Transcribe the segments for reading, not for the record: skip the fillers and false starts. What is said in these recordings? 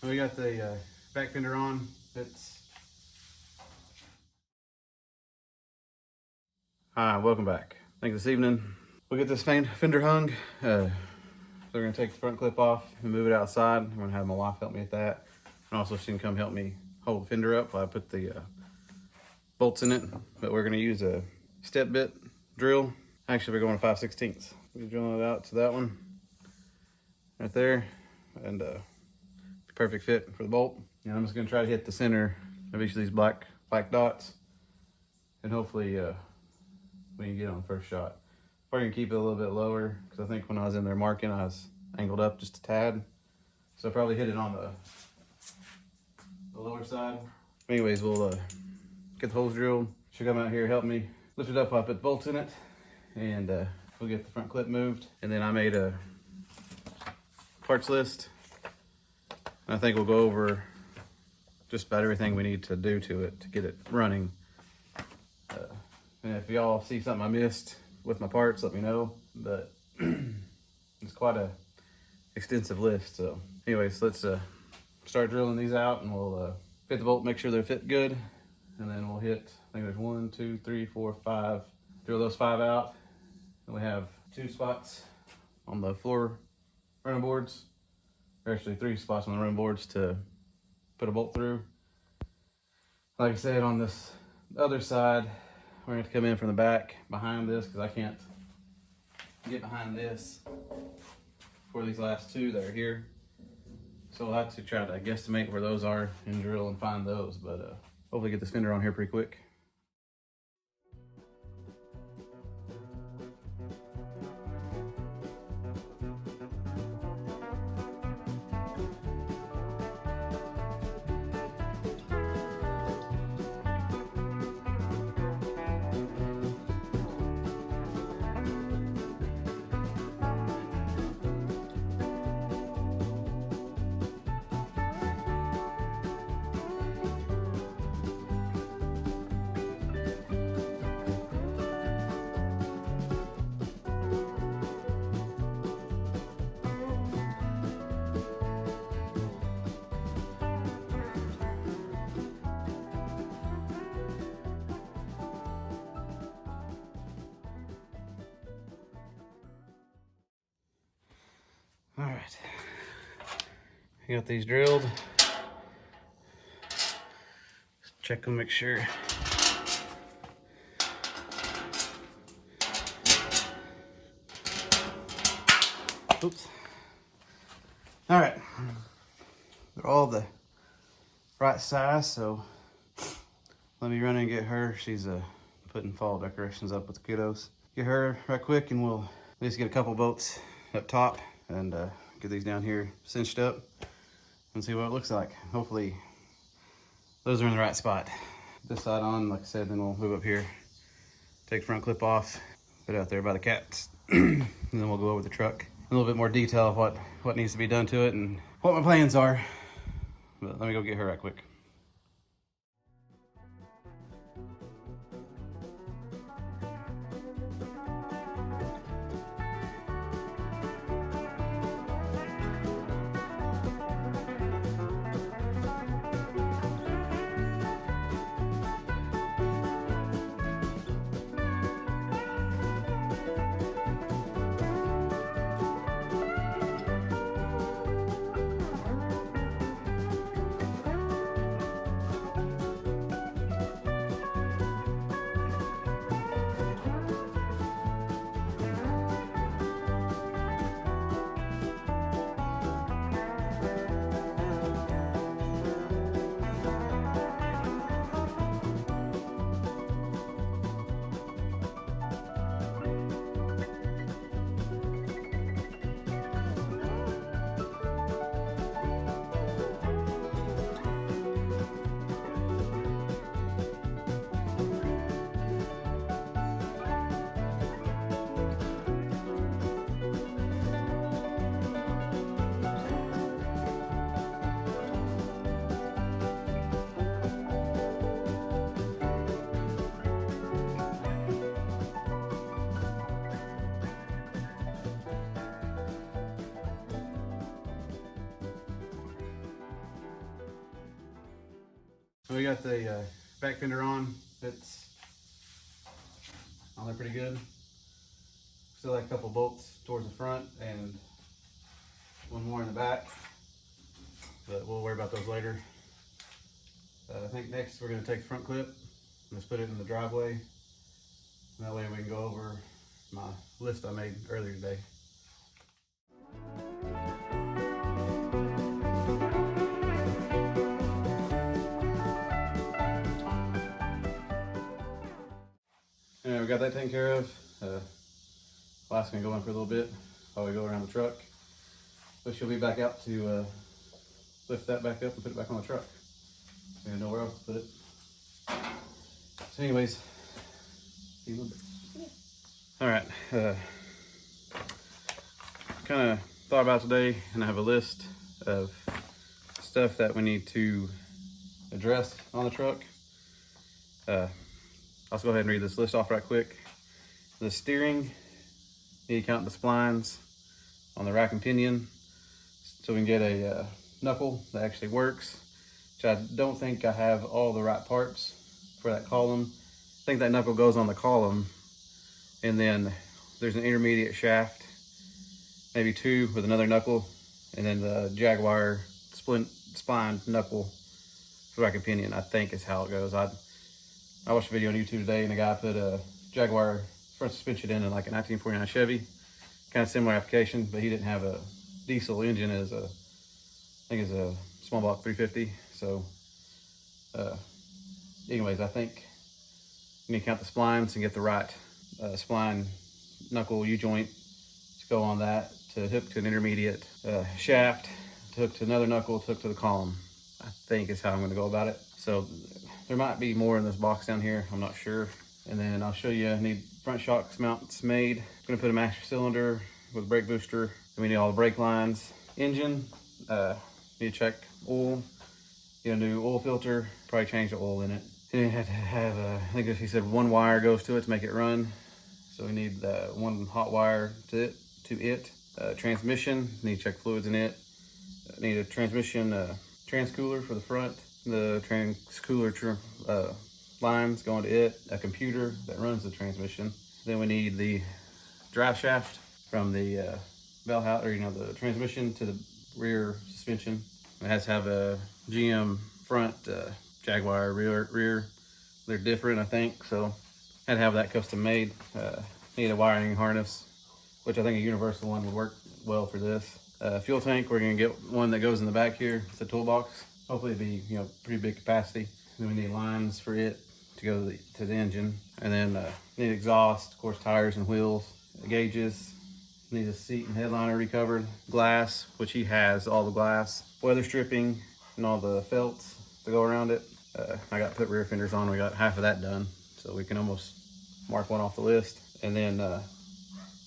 We got the back fender on. Hi, welcome back. Thanks this evening. We'll get this fender hung. So we're gonna take the front clip off and move it outside. I'm gonna have my wife help me with that. And also she can come help me hold the fender up while I put the bolts in it. But we're gonna use a step bit drill. Actually, we're going to 5/16. We're drilling it out to that one right there. And perfect fit for the bolt. And I'm just gonna try to hit the center of each of these black dots. And hopefully we can get on the first shot. Probably gonna keep it a little bit lower because I think when I was in there marking, I was angled up just a tad. So I'll probably hit it on the lower side. Anyways, we'll get the holes drilled. She'll come out here, help me lift it up while I put the bolts in it. And we'll get the front clip moved. And then I made a parts list. And I think we'll go over just about everything we need to do to it to get it running. And if y'all see something I missed with my parts, let me know. But it's quite a extensive list. So anyways, let's start drilling these out, and we'll fit the bolt, make sure they fit good. And then we'll hit, I think there's 1, 2, 3, 4, 5. Drill those 5 out. And we have 2 spots on the floor running boards. Or actually 3 spots on the running boards to put a bolt through. Like I said, on this other side, we're going to come in from the back behind this because I can't get behind this for these last 2 that are here. So we'll have to try to guesstimate where those are and drill and find those. But hopefully get this fender on here pretty quick. All right, I got these drilled. Check them, make sure. Oops. All right, they're all the right size, so let me run and get her. She's putting fall decorations up with the kiddos. Get her right quick, and we'll at least get a couple bolts up top and get these down here cinched up and see what it looks like. Hopefully those are in the right spot. This side on, like I said, then we'll move up here, take the front clip off, put it out there by the cats, and then we'll go over the truck. A little bit more detail of what needs to be done to it and what my plans are. But let me go get her right quick. We got the back fender on. It's on there pretty good. Still like a couple bolts towards the front and one more in the back, but we'll worry about those later. I think next we're going to take the front clip and just put it in the driveway. And that way we can go over my list I made earlier today. Alright, we got that taken care of. Last gonna go in for a little bit while we go around the truck. But she'll be back out to lift that back up and put it back on the truck. We don't know where else to put it. So anyways, see you in a little bit. Alright, kind of thought about today, and I have a list of stuff that we need to address on the truck. Let's go ahead and read this list off right quick. The steering, need to count the splines on the rack and pinion so we can get a knuckle that actually works, which I don't think I have all the right parts for that column. I think that knuckle goes on the column, and then there's an intermediate shaft, maybe two with another knuckle, and then the Jaguar spline knuckle for rack and pinion, I think is how it goes. I watched a video on YouTube today, and a guy put a Jaguar front suspension in like a 1949 Chevy, kind of similar application, but he didn't have a diesel engine as I think it's a small block 350. So anyways, I think you need to count the splines and get the right spline knuckle U-joint to go on that, to hook to an intermediate shaft, to hook to another knuckle, to hook to the column, I think is how I'm going to go about it. So there might be more in this box down here, I'm not sure. And then I'll show you, I need front shocks mounts made. I'm gonna put a master cylinder with a brake booster. And we need all the brake lines. Engine, need to check oil, get a new oil filter, probably change the oil in it. And you have to have, I think he said one wire goes to it to make it run. So we need one hot wire to it. Transmission, need to check fluids in it. Need a transmission transcooler for the front. The transcooler lines going to it, a computer that runs the transmission. Then we need the drive shaft from the bell house, or the transmission to the rear suspension. It has to have a GM front, Jaguar rear. They're different, I think, so I had to have that custom made. Need a wiring harness, which I think a universal one would work well for this. Fuel tank, we're gonna get one that goes in the back here. It's a toolbox. Hopefully it'd be, pretty big capacity. Then we need lines for it to go to the engine. And then need exhaust, of course, tires and wheels, gauges. Need a seat and headliner recovered. Glass, which he has all the glass. Weather stripping and all the felts to go around it. I got put rear fenders on. We got half of that done. So we can almost mark one off the list. And then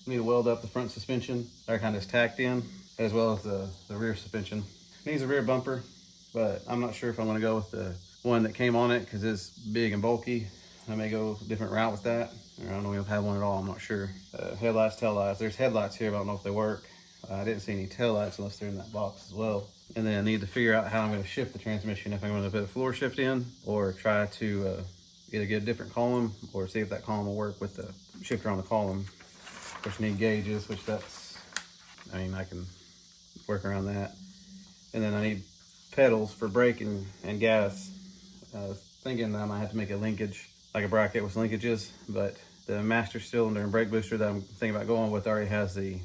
need to weld up the front suspension. That kind of is tacked in, as well as the rear suspension. Needs a rear bumper, but I'm not sure if I'm gonna go with the one that came on it because it's big and bulky. I may go a different route with that. Or I don't know if I have one at all, I'm not sure. Headlights, tail lights. There's headlights here, but I don't know if they work. I didn't see any tail lights unless they're in that box as well. And then I need to figure out how I'm gonna shift the transmission, if I'm gonna put a floor shift in or try to either get a different column or see if that column will work with the shifter on the column. Of course, you need gauges, which I can work around that. And then I need pedals for brake and gas. I was thinking that I might have to make a linkage, like a bracket with linkages, but the master cylinder and brake booster that I'm thinking about going with already has the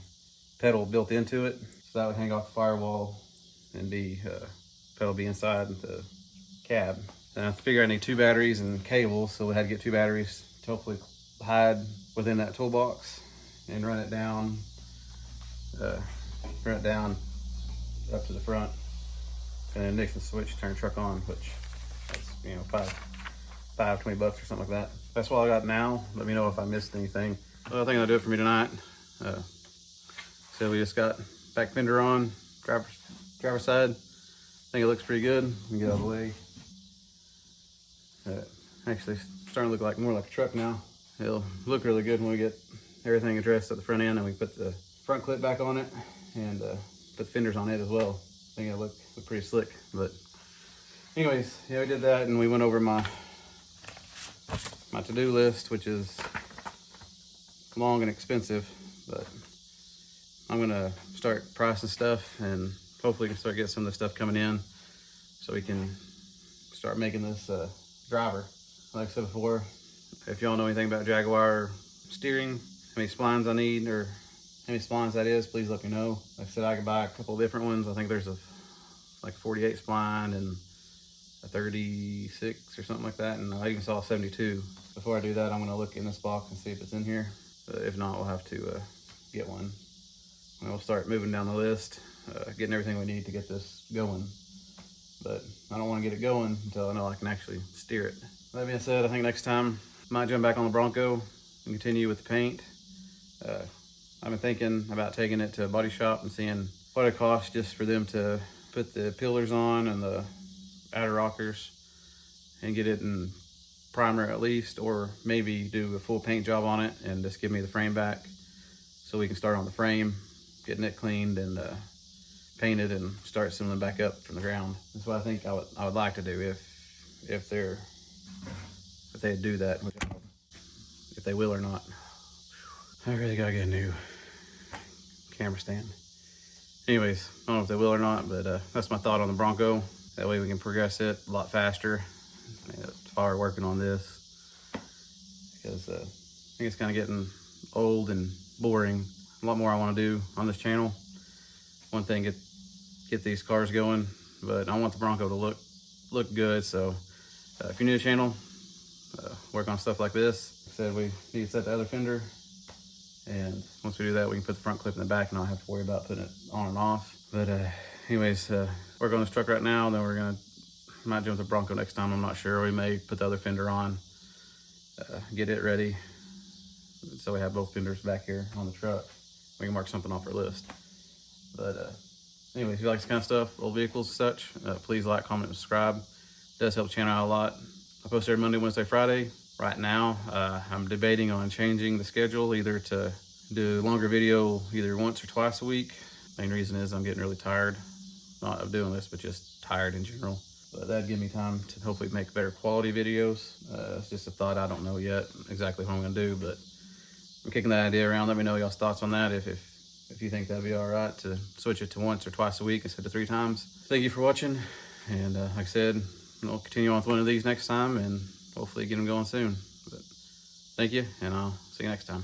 pedal built into it. So that would hang off the firewall and be pedal be inside the cab. And I figure I need 2 batteries and cables, so we had to get 2 batteries to hopefully hide within that toolbox and run it down up to the front, and then Nixon switch, turn the truck on, which that's $20 or something like that. That's all I got now. Let me know if I missed anything. Well, I think that'll do it for me tonight. So we just got back fender on, driver's side. I think it looks pretty good. We can get out of the way. Actually starting to look more like a truck now. It'll look really good when we get everything addressed at the front end and we put the front clip back on it and put the fenders on it as well. I think it'll look pretty slick. But anyways, yeah, we did that, and we went over my to-do list, which is long and expensive, but I'm gonna start pricing stuff, and hopefully we can start getting some of this stuff coming in so we can start making this driver. Like I said before, if y'all know anything about Jaguar steering, how many splines I need, or how many splines that is, please let me know. Like I said, I could buy a couple of different ones. I think there's like a 48 spline and a 36 or something like that, and I even saw a 72. Before I do that, I'm gonna look in this box and see if it's in here. If not, we'll have to get one. And we'll start moving down the list, getting everything we need to get this going. But I don't want to get it going until I know I can actually steer it. That being said, I think next time I might jump back on the Bronco and continue with the paint. I've been thinking about taking it to a body shop and seeing what it costs just for them to put the pillars on and the outer rockers and get it in primer at least, or maybe do a full paint job on it and just give me the frame back so we can start on the frame, getting it cleaned and painted and start assembling back up from the ground. That's what I think I would like to do if they do that, if they will or not. I really gotta get a new camera stand. Anyways, I don't know if they will or not, but that's my thought on the Bronco. That way we can progress it a lot faster. It's hard working on this because I think it's kind of getting old and boring. A lot more I want to do on this channel. One thing, get these cars going, but I want the Bronco to look good. So if you're new to the channel, work on stuff like this. Like I said, we need to set the other fender, and once we do that, we can put the front clip in the back and not have to worry about putting it on and off. But anyways, work on this truck right now, then might jump the Bronco next time, I'm not sure. We may put the other fender on, get it ready, so we have both fenders back here on the truck. We can mark something off our list. But anyways, if you like this kind of stuff, old vehicles and such, please like, comment, and subscribe. It does help the channel out a lot. I post every Monday, Wednesday, Friday. Right now, I'm debating on changing the schedule, either to do a longer video either once or twice a week. Main reason is I'm getting really tired, not of doing this, but just tired in general. But that'd give me time to hopefully make better quality videos. It's just a thought. I don't know yet exactly what I'm gonna do, but I'm kicking that idea around. Let me know y'all's thoughts on that. If you think that'd be all right to switch it to once or twice a week instead of 3 times. Thank you for watching. And like I said, we'll continue on with one of these next time and hopefully get them going soon. But thank you, and I'll see you next time.